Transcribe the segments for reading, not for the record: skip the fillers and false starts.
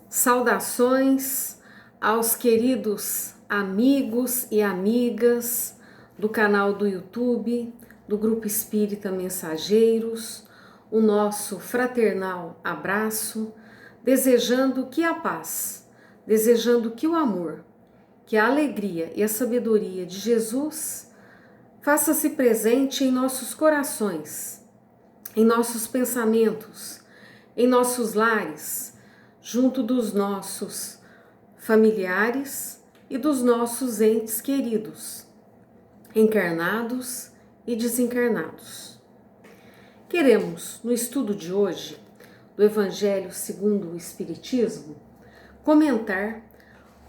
Saudações aos queridos amigos e amigas do canal do YouTube, do Grupo Espírita Mensageiros, o nosso fraternal abraço, desejando que a paz, desejando que o amor, que a alegria e a sabedoria de Jesus faça-se presente em nossos corações, em nossos pensamentos, em nossos lares, junto dos nossos familiares e dos nossos entes queridos, encarnados e desencarnados. Queremos, no estudo de hoje, do Evangelho segundo o Espiritismo, comentar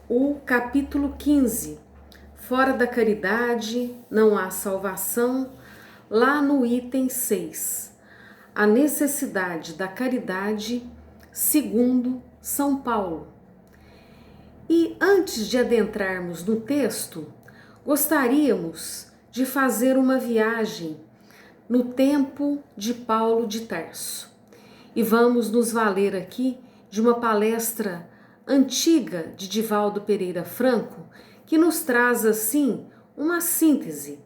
o capítulo 15, Fora da Caridade não há salvação, lá no item 6, a necessidade da caridade segundo São Paulo. E antes de adentrarmos no texto, gostaríamos de fazer uma viagem no tempo de Paulo de Tarso. E vamos nos valer aqui de uma palestra antiga de Divaldo Pereira Franco, que nos traz assim uma síntese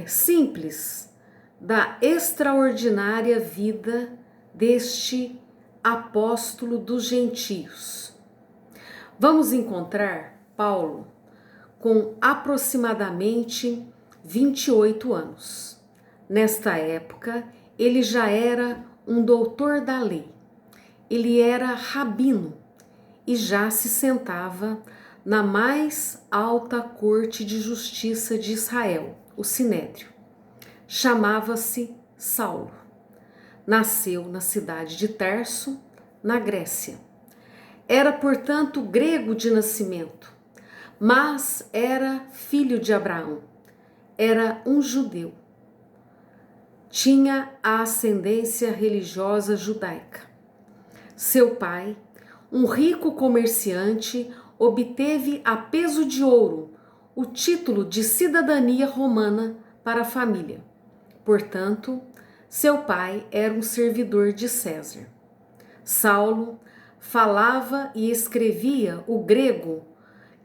simples da extraordinária vida deste apóstolo dos gentios. Vamos encontrar Paulo com aproximadamente 28 anos. Nesta época, ele já era um doutor da lei. Ele era rabino e já se sentava na mais alta corte de justiça de Israel, o Sinédrio. Chamava-se Saulo. Nasceu na cidade de Tarso, na Grécia. Era, portanto, grego de nascimento, mas era filho de Abraão. Era um judeu. Tinha a ascendência religiosa judaica. Seu pai, um rico comerciante, obteve a peso de ouro o título de cidadania romana para a família. Portanto, seu pai era um servidor de César. Saulo falava e escrevia o grego,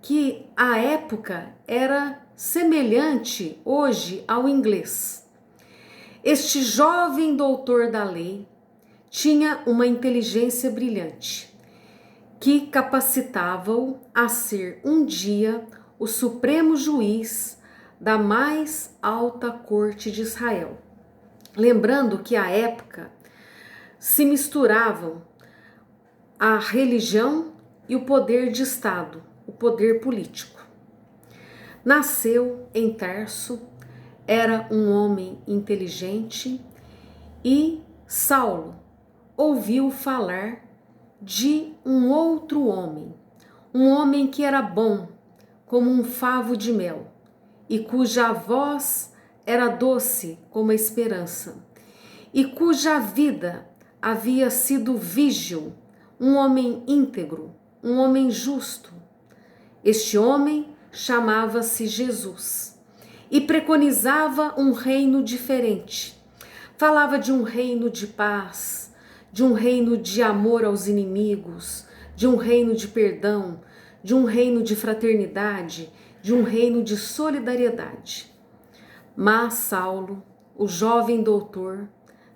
que à época era semelhante hoje ao inglês. Este jovem doutor da lei tinha uma inteligência brilhante, que capacitava-o a ser um dia o supremo juiz da mais alta corte de Israel. Lembrando que à época se misturavam a religião e o poder de Estado, o poder político. Nasceu em Tarso, era um homem inteligente e Saulo ouviu falar de um outro homem, um homem que era bom como um favo de mel e cuja voz era doce como a esperança e cuja vida havia sido vígil, um homem íntegro, um homem justo. Este homem chamava-se Jesus e preconizava um reino diferente. Falava de um reino de paz, de um reino de amor aos inimigos, de um reino de perdão, de um reino de fraternidade, de um reino de solidariedade. Mas Saulo, o jovem doutor,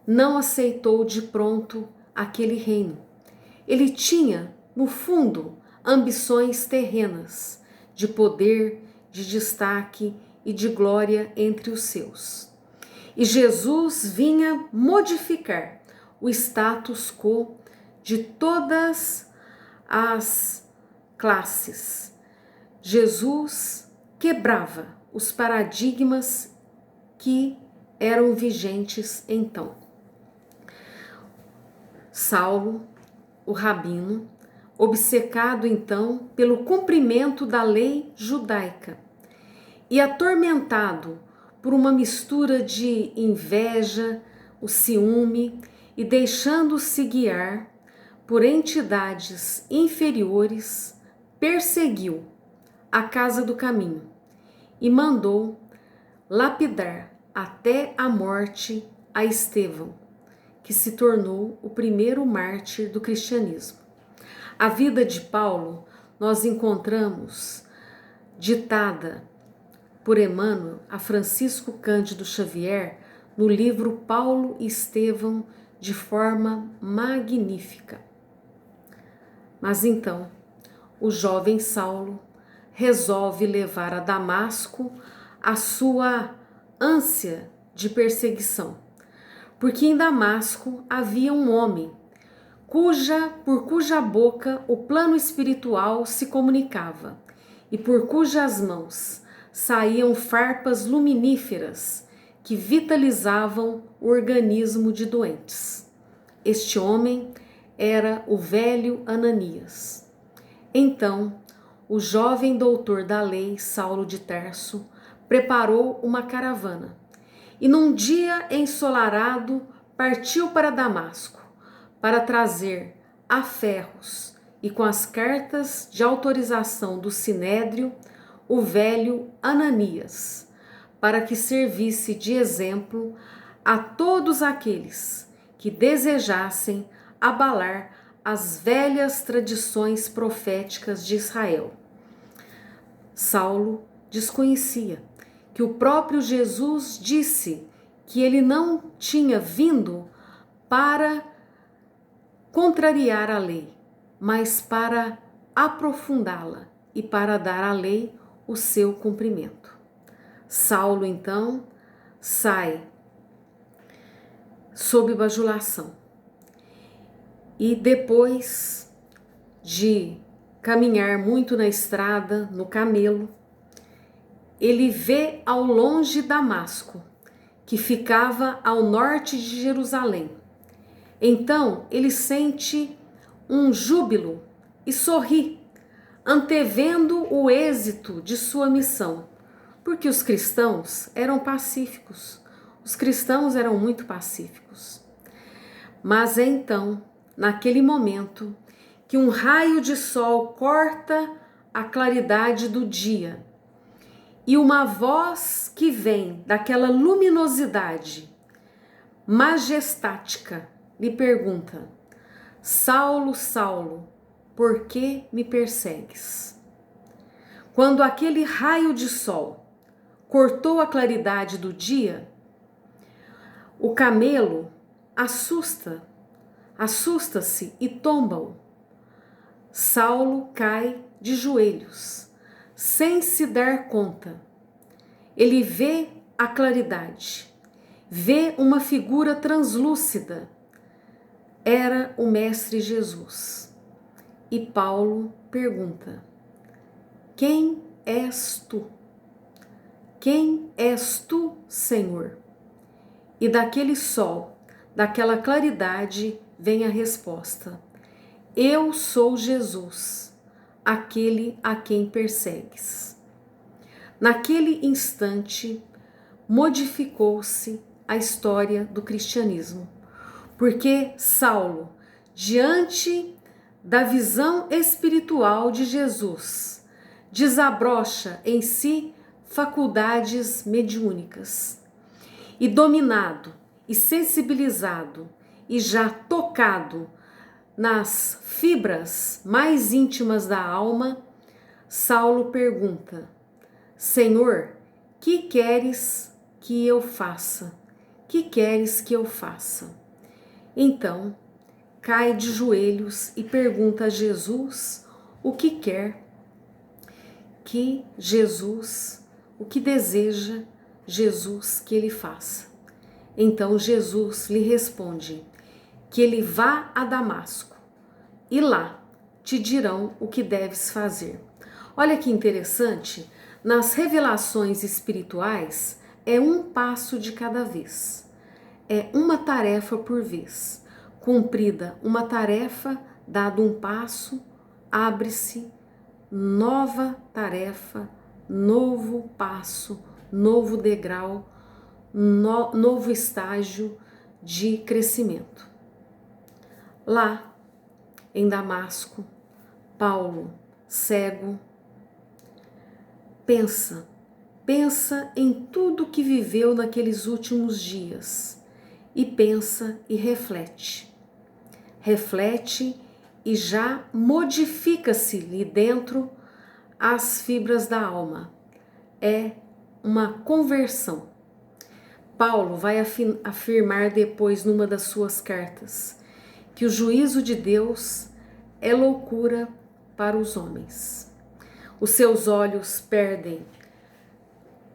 não aceitou de pronto aquele reino. Ele tinha, no fundo, ambições terrenas, de poder, de destaque e de glória entre os seus. E Jesus vinha modificar o status quo de todas as classes. Jesus quebrava os paradigmas que eram vigentes então. Saulo, o rabino, obcecado então pelo cumprimento da lei judaica e atormentado por uma mistura de inveja, o ciúme e deixando-se guiar por entidades inferiores, perseguiu a casa do caminho e mandou lapidar até a morte a Estevão, que se tornou o primeiro mártir do cristianismo. A vida de Paulo nós encontramos ditada por Emmanuel a Francisco Cândido Xavier no livro Paulo e Estevão de forma magnífica. Mas então, o jovem Saulo resolve levar a Damasco a sua ânsia de perseguição, porque em Damasco havia um homem por cuja boca o plano espiritual se comunicava e por cujas mãos saíam farpas luminíferas que vitalizavam o organismo de doentes. Este homem era o velho Ananias. Então, o jovem doutor da lei, Saulo de Tarso, preparou uma caravana e num dia ensolarado partiu para Damasco para trazer a ferros e com as cartas de autorização do Sinédrio o velho Ananias, para que servisse de exemplo a todos aqueles que desejassem abalar as velhas tradições proféticas de Israel. Saulo desconhecia que o próprio Jesus disse que ele não tinha vindo para contrariar a lei, mas para aprofundá-la e para dar à lei o seu cumprimento. Saulo, então, sai sob bajulação e depois de caminhar muito na estrada, no camelo, ele vê ao longe Damasco, que ficava ao norte de Jerusalém. Então ele sente um júbilo e sorri, antevendo o êxito de sua missão, porque os cristãos eram pacíficos, os cristãos eram muito pacíficos. Mas é então, naquele momento, que um raio de sol corta a claridade do dia e uma voz que vem daquela luminosidade majestática lhe pergunta: Saulo, Saulo, por que me persegues? Quando aquele raio de sol cortou a claridade do dia, o camelo assusta-se e tomba-o. Saulo cai de joelhos, sem se dar conta. Ele vê a claridade, vê uma figura translúcida. Era o Mestre Jesus. E Paulo pergunta: quem és tu? Quem és tu, Senhor? E daquele sol, daquela claridade, vem a resposta: eu sou Jesus, aquele a quem persegues. Naquele instante, modificou-se a história do cristianismo, porque Saulo, diante da visão espiritual de Jesus, desabrocha em si faculdades mediúnicas e dominado e sensibilizado e já tocado nas fibras mais íntimas da alma, Saulo pergunta: Senhor, que queres que eu faça? Que queres que eu faça? Então, cai de joelhos e pergunta a Jesus o que quer que Jesus, o que deseja Jesus que ele faça. Então Jesus lhe responde que ele vá a Damasco e lá te dirão o que deves fazer. Olha que interessante, nas revelações espirituais é um passo de cada vez, é uma tarefa por vez. Cumprida uma tarefa, dado um passo, abre-se nova tarefa, novo passo, novo degrau, novo estágio de crescimento. Lá, em Damasco, Paulo, cego, pensa em tudo que viveu naqueles últimos dias e pensa e reflete. Reflete e já modifica-se-lhe dentro as fibras da alma. É uma conversão. Paulo vai afirmar depois numa das suas cartas que o juízo de Deus é loucura para os homens. Os seus olhos perdem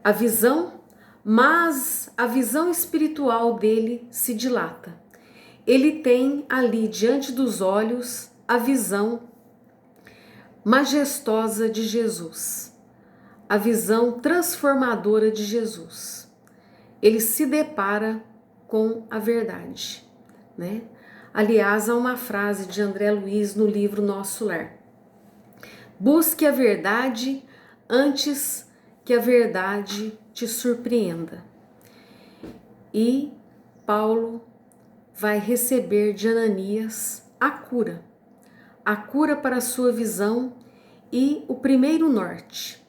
a visão, mas a visão espiritual dele se dilata. Ele tem ali diante dos olhos a visão majestosa de Jesus, a visão transformadora de Jesus. Ele se depara com a verdade, né? Aliás, há uma frase de André Luiz no livro Nosso Lar: busque a verdade antes que a verdade te surpreenda. E Paulo vai receber de Ananias a cura para a sua visão e o primeiro norte,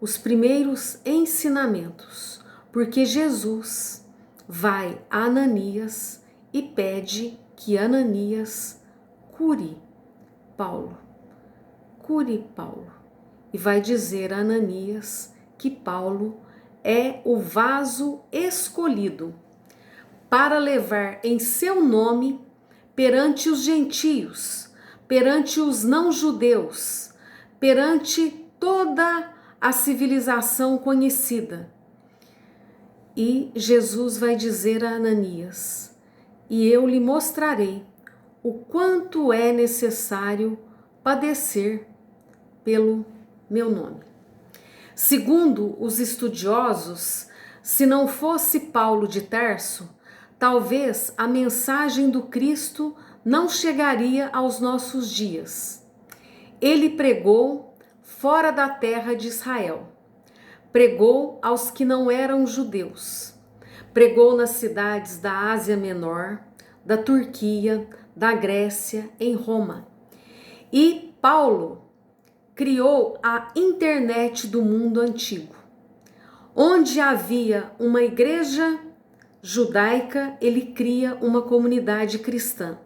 os primeiros ensinamentos, porque Jesus vai a Ananias e pede que Ananias cure Paulo. Cure Paulo. E vai dizer a Ananias que Paulo é o vaso escolhido para levar em seu nome perante os gentios, perante os não-judeus, perante toda a civilização conhecida. E Jesus vai dizer a Ananias: e eu lhe mostrarei o quanto é necessário padecer pelo meu nome. Segundo os estudiosos, se não fosse Paulo de Tarso, talvez a mensagem do Cristo não chegaria aos nossos dias. Ele pregou fora da terra de Israel, pregou aos que não eram judeus, pregou nas cidades da Ásia Menor, da Turquia, da Grécia, em Roma. E Paulo criou a internet do mundo antigo. Onde havia uma igreja judaica, ele cria uma comunidade cristã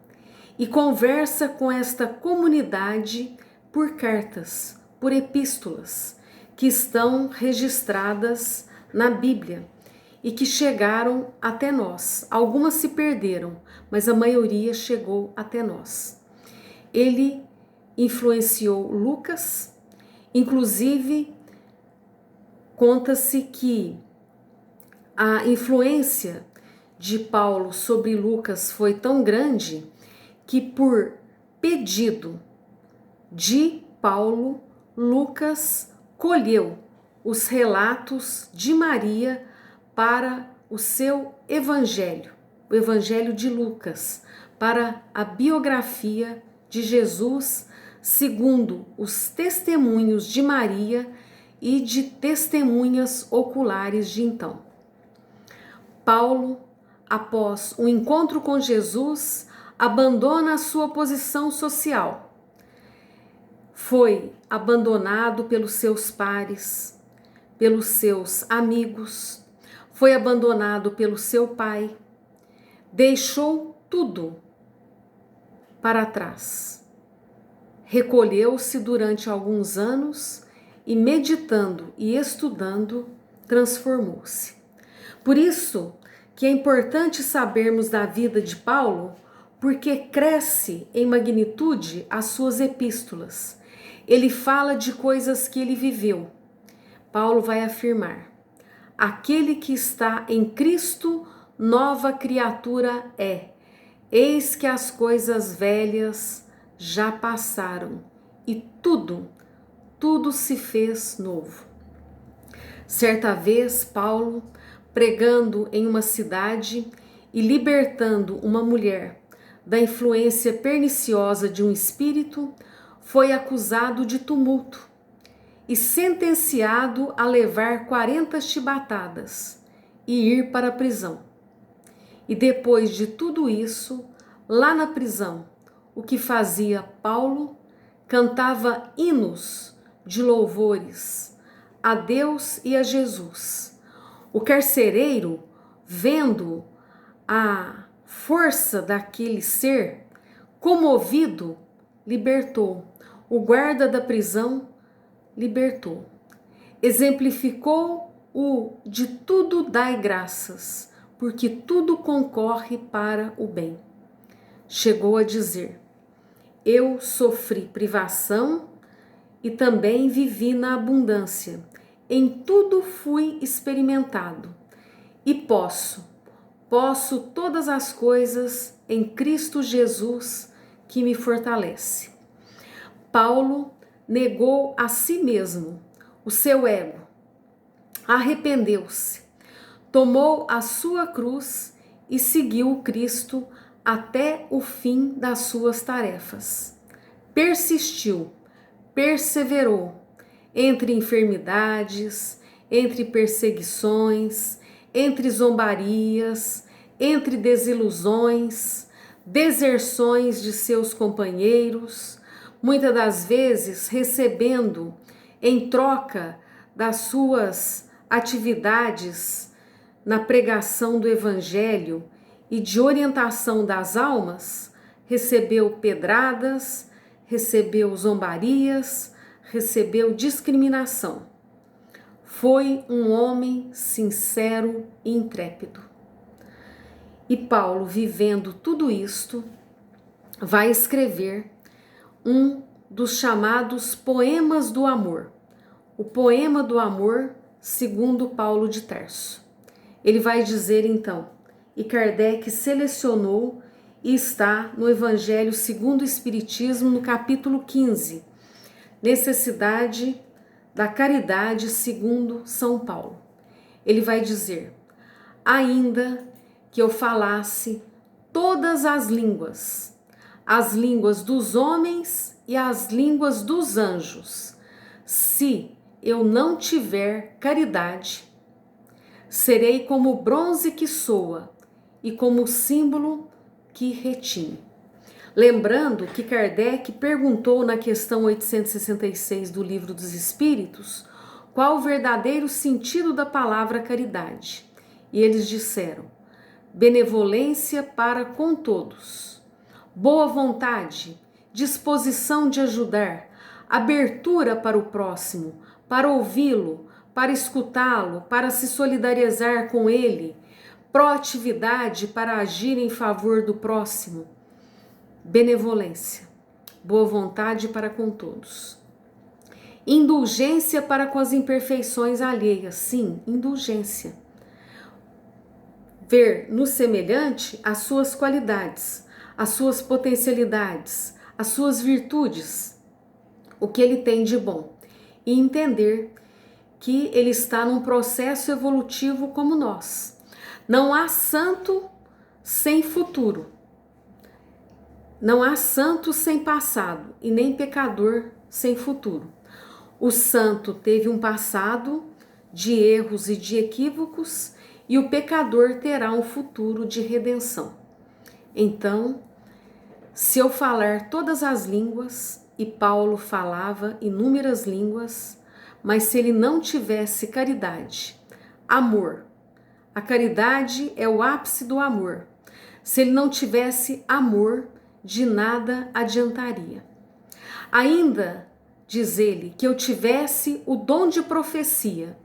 e conversa com esta comunidade por cartas, por epístolas, que estão registradas na Bíblia e que chegaram até nós. Algumas se perderam, mas a maioria chegou até nós. Ele influenciou Lucas, inclusive conta-se que a influência de Paulo sobre Lucas foi tão grande que, por pedido de Paulo, Lucas colheu os relatos de Maria para o seu evangelho, o evangelho de Lucas, para a biografia de Jesus, segundo os testemunhos de Maria e de testemunhas oculares de então. Paulo, após o encontro com Jesus, abandona a sua posição social. Foi abandonado pelos seus pares, pelos seus amigos, foi abandonado pelo seu pai, deixou tudo para trás. Recolheu-se durante alguns anos e, meditando e estudando, transformou-se. Por isso que é importante sabermos da vida de Paulo, porque cresce em magnitude as suas epístolas. Ele fala de coisas que ele viveu. Paulo vai afirmar: aquele que está em Cristo, nova criatura é. Eis que as coisas velhas já passaram e tudo se fez novo. Certa vez, Paulo, pregando em uma cidade e libertando uma mulher da influência perniciosa de um espírito, foi acusado de tumulto e sentenciado a levar 40 chibatadas e ir para a prisão. E depois de tudo isso, lá na prisão, o que fazia Paulo? Cantava hinos de louvores a Deus e a Jesus. O carcereiro, vendo a força daquele ser, comovido, libertou. O guarda da prisão, libertou. Exemplificou o de tudo dai graças, porque tudo concorre para o bem. Chegou a dizer: eu sofri privação e também vivi na abundância. Em tudo fui experimentado e posso todas as coisas em Cristo Jesus que me fortalece. Paulo negou a si mesmo, o seu ego, arrependeu-se, tomou a sua cruz e seguiu o Cristo até o fim das suas tarefas. Persistiu, perseverou entre enfermidades, entre perseguições, entre zombarias, entre desilusões, deserções de seus companheiros, muitas das vezes recebendo em troca das suas atividades na pregação do Evangelho e de orientação das almas, recebeu pedradas, recebeu zombarias, recebeu discriminação. Foi um homem sincero e intrépido. E Paulo, vivendo tudo isto, vai escrever um dos chamados poemas do amor. O poema do amor, segundo Paulo de Tarso. Ele vai dizer então, e Kardec selecionou e está no Evangelho segundo o Espiritismo, no capítulo 15, necessidade da caridade segundo São Paulo. Ele vai dizer: ainda que eu falasse todas as línguas dos homens e as línguas dos anjos, se eu não tiver caridade, serei como o bronze que soa e como o símbolo que retine. Lembrando que Kardec perguntou na questão 866 do Livro dos Espíritos qual o verdadeiro sentido da palavra caridade. E eles disseram: benevolência para com todos, boa vontade, disposição de ajudar, abertura para o próximo, para ouvi-lo, para escutá-lo, para se solidarizar com ele, proatividade para agir em favor do próximo, benevolência, boa vontade para com todos, indulgência para com as imperfeições alheias, sim, indulgência, ver no semelhante as suas qualidades, as suas potencialidades, as suas virtudes, o que ele tem de bom, e entender que ele está num processo evolutivo como nós. Não há santo sem futuro, não há santo sem passado e nem pecador sem futuro. O santo teve um passado de erros e de equívocos e o pecador terá um futuro de redenção. Então, se eu falar todas as línguas, e Paulo falava inúmeras línguas, mas se ele não tivesse caridade, amor, a caridade é o ápice do amor. Se ele não tivesse amor, de nada adiantaria. Ainda, diz ele, que eu tivesse o dom de profecia,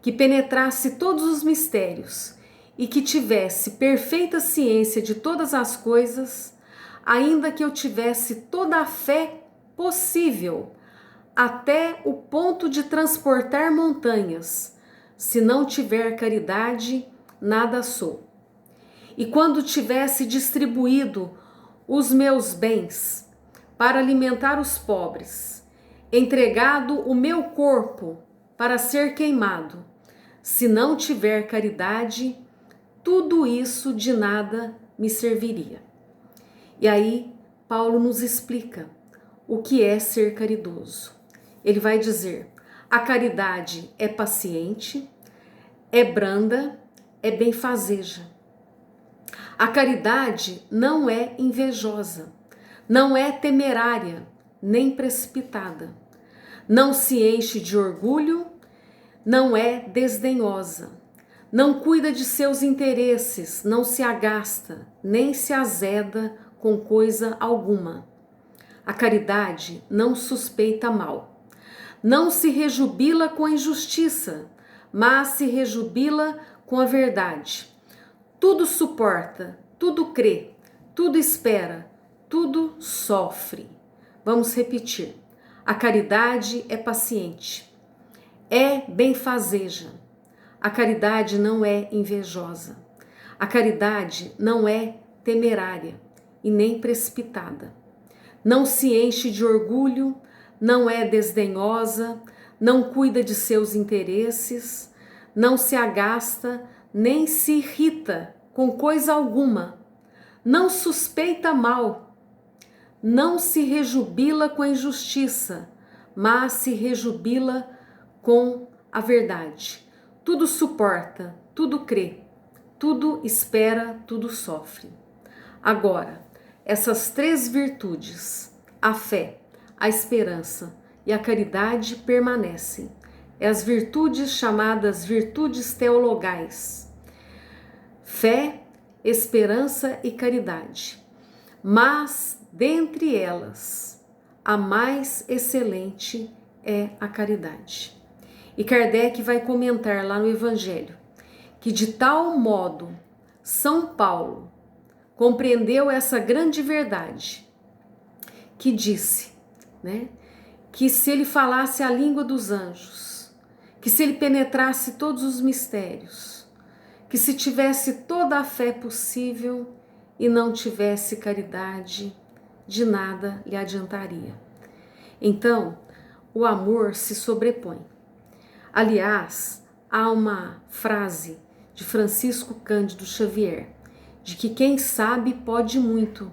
que penetrasse todos os mistérios e que tivesse perfeita ciência de todas as coisas, ainda que eu tivesse toda a fé possível, até o ponto de transportar montanhas, se não tiver caridade, nada sou. E quando tivesse distribuído os meus bens para alimentar os pobres, entregado o meu corpo para ser queimado, se não tiver caridade, tudo isso de nada me serviria. E aí, Paulo nos explica o que é ser caridoso. Ele vai dizer: a caridade é paciente, é branda, é benfazeja. A caridade não é invejosa, não é temerária, nem precipitada. Não se enche de orgulho, não é desdenhosa. Não cuida de seus interesses, não se agasta, nem se azeda com coisa alguma. A caridade não suspeita mal. Não se rejubila com a injustiça, mas se rejubila com a verdade. Tudo suporta, tudo crê, tudo espera, tudo sofre. Vamos repetir. A caridade é paciente, é benfazeja. A caridade não é invejosa. A caridade não é temerária e nem precipitada. Não se enche de orgulho, não é desdenhosa, não cuida de seus interesses, não se agasta, nem se irrita com coisa alguma, não suspeita mal, não se rejubila com a injustiça, mas se rejubila com a verdade. Tudo suporta, tudo crê, tudo espera, tudo sofre. Agora, essas três virtudes, a fé, a esperança e a caridade, permanecem. É as virtudes chamadas virtudes teologais. Fé, esperança e caridade. Mas, dentre elas, a mais excelente é a caridade. E Kardec vai comentar lá no Evangelho que de tal modo São Paulo compreendeu essa grande verdade, que disse, né, que se ele falasse a língua dos anjos, que se ele penetrasse todos os mistérios, que se tivesse toda a fé possível e não tivesse caridade, de nada lhe adiantaria. Então, o amor se sobrepõe. Aliás, há uma frase de Francisco Cândido Xavier, de que quem sabe pode muito,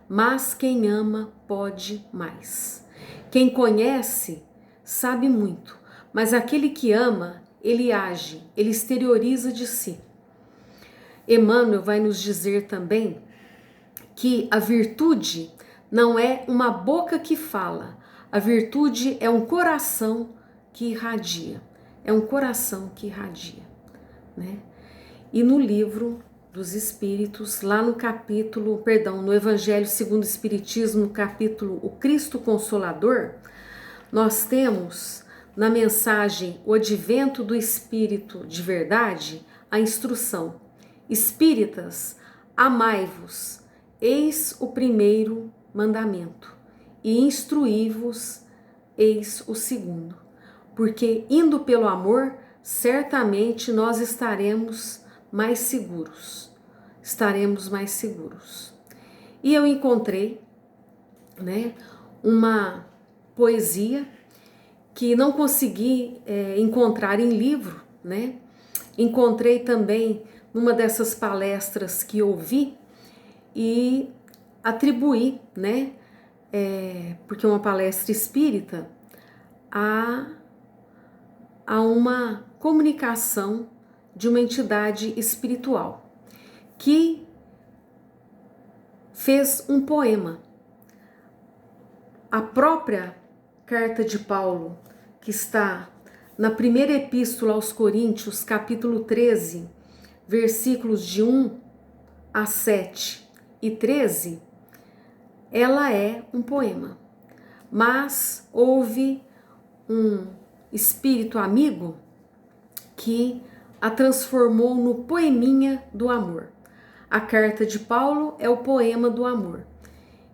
mas quem ama pode mais. Quem conhece sabe muito, mas aquele que ama, ele age, ele exterioriza de si. Emmanuel vai nos dizer também que a virtude não é uma boca que fala, a virtude é um coração que irradia, é um coração que irradia, né? E no livro dos Espíritos, lá no capítulo, no Evangelho segundo o Espiritismo, no capítulo O Cristo Consolador, nós temos na mensagem O Advento do Espírito de Verdade, a instrução: Espíritas, amai-vos, eis o primeiro mandamento, e instruí-vos, eis o segundo. Porque indo pelo amor, certamente nós estaremos mais seguros. E eu encontrei, né, uma poesia que não consegui encontrar em livro, né? Encontrei também numa dessas palestras que ouvi e atribuí, né, porque é uma palestra espírita, a uma comunicação de uma entidade espiritual que fez um poema. A própria carta de Paulo, que está na primeira epístola aos Coríntios, capítulo 13, versículos de 1 a 7 e 13, ela é um poema. Mas houve um espírito amigo que a transformou no poeminha do amor. A carta de Paulo é o poema do amor.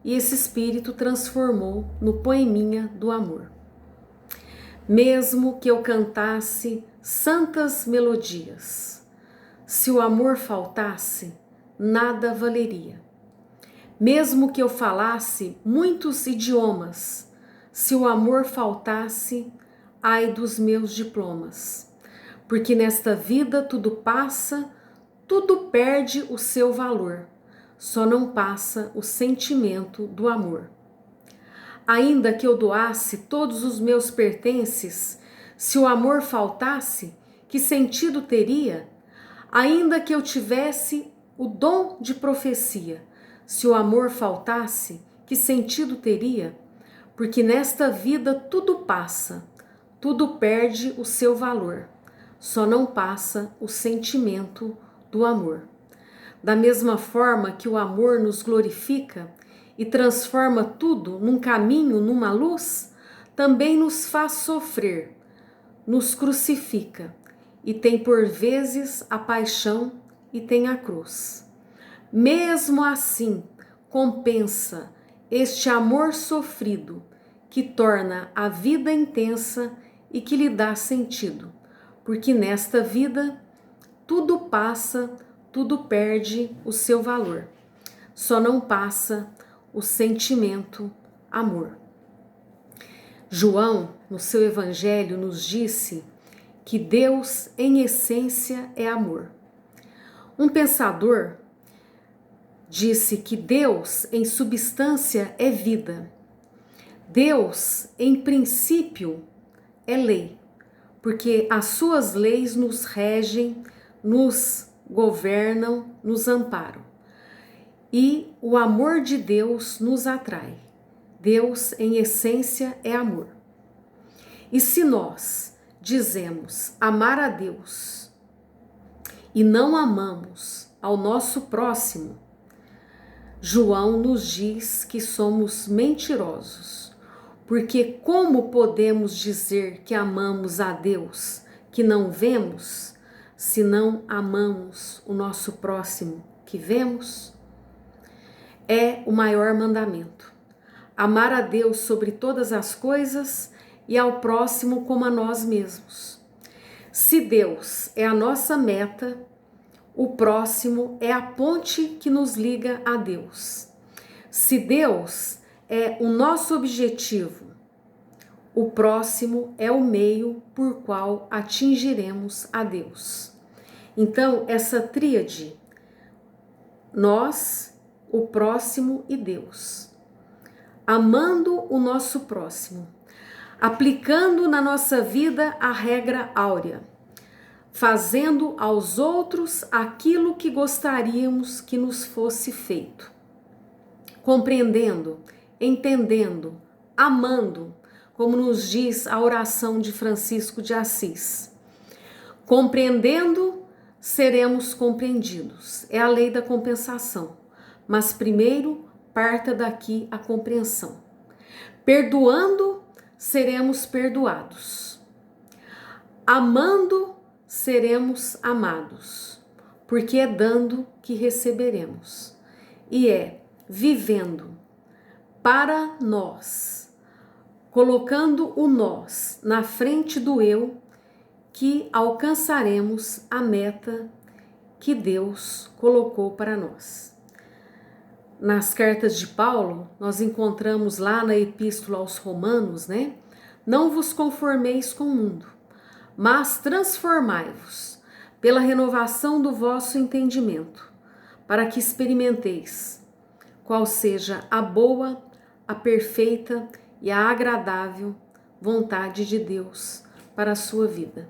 E esse espírito transformou no poeminha do amor. Mesmo que eu cantasse santas melodias, se o amor faltasse, nada valeria. Mesmo que eu falasse muitos idiomas, se o amor faltasse, ai dos meus diplomas. Porque nesta vida tudo passa, tudo perde o seu valor, só não passa o sentimento do amor. Ainda que eu doasse todos os meus pertences, se o amor faltasse, que sentido teria? Ainda que eu tivesse o dom de profecia, se o amor faltasse, que sentido teria? Porque nesta vida tudo passa, tudo perde o seu valor, só não passa o sentimento do amor. Da mesma forma que o amor nos glorifica, e transforma tudo num caminho, numa luz, também nos faz sofrer, nos crucifica e tem por vezes a paixão e tem a cruz. Mesmo assim, compensa este amor sofrido que torna a vida intensa e que lhe dá sentido, porque nesta vida tudo passa, tudo perde o seu valor. Só não passa o sentimento amor. João, no seu evangelho, nos disse que Deus, em essência, é amor. Um pensador disse que Deus, em substância, é vida. Deus, em princípio, é lei, porque as suas leis nos regem, nos governam, nos amparam. E o amor de Deus nos atrai. Deus, em essência, é amor. E se nós dizemos amar a Deus e não amamos ao nosso próximo, João nos diz que somos mentirosos, porque como podemos dizer que amamos a Deus que não vemos, se não amamos o nosso próximo que vemos? É o maior mandamento. Amar a Deus sobre todas as coisas e ao próximo como a nós mesmos. Se Deus é a nossa meta, o próximo é a ponte que nos liga a Deus. Se Deus é o nosso objetivo, o próximo é o meio por qual atingiremos a Deus. Então, essa tríade, nós, o próximo e Deus, amando o nosso próximo, aplicando na nossa vida a regra áurea, fazendo aos outros aquilo que gostaríamos que nos fosse feito, compreendendo, entendendo, amando, como nos diz a oração de Francisco de Assis. Compreendendo, seremos compreendidos. É a lei da compensação. Mas primeiro, parta daqui a compreensão. Perdoando, seremos perdoados. Amando, seremos amados. Porque é dando que receberemos. E é vivendo para nós, colocando o nós na frente do eu, que alcançaremos a meta que Deus colocou para nós. Nas cartas de Paulo, nós encontramos lá na Epístola aos Romanos, né? Não vos conformeis com o mundo, mas transformai-vos pela renovação do vosso entendimento, para que experimenteis qual seja a boa, a perfeita e a agradável vontade de Deus para a sua vida.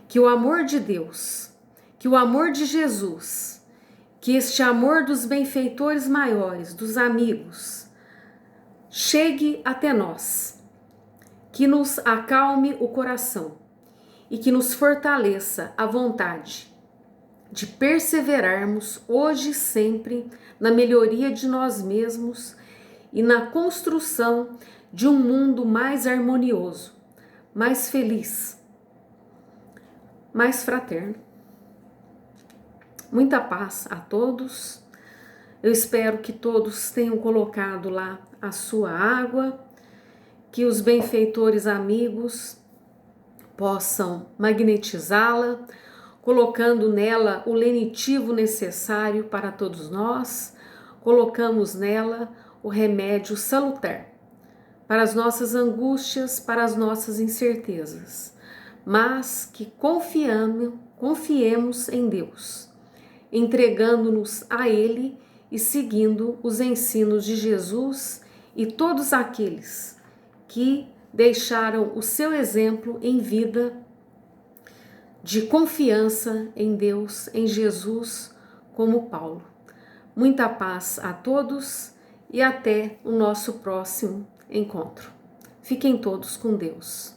Que o amor de Deus, que o amor de Jesus, que este amor dos benfeitores maiores, dos amigos, chegue até nós, que nos acalme o coração e que nos fortaleça a vontade de perseverarmos hoje e sempre na melhoria de nós mesmos e na construção de um mundo mais harmonioso, mais feliz, mais fraterno. Muita paz a todos. Eu espero que todos tenham colocado lá a sua água, que os benfeitores amigos possam magnetizá-la, colocando nela o lenitivo necessário para todos nós. Colocamos nela o remédio salutar para as nossas angústias, para as nossas incertezas, mas que confiemos em Deus, entregando-nos a Ele e seguindo os ensinos de Jesus e todos aqueles que deixaram o seu exemplo em vida de confiança em Deus, em Jesus, como Paulo. Muita paz a todos e até o nosso próximo encontro. Fiquem todos com Deus.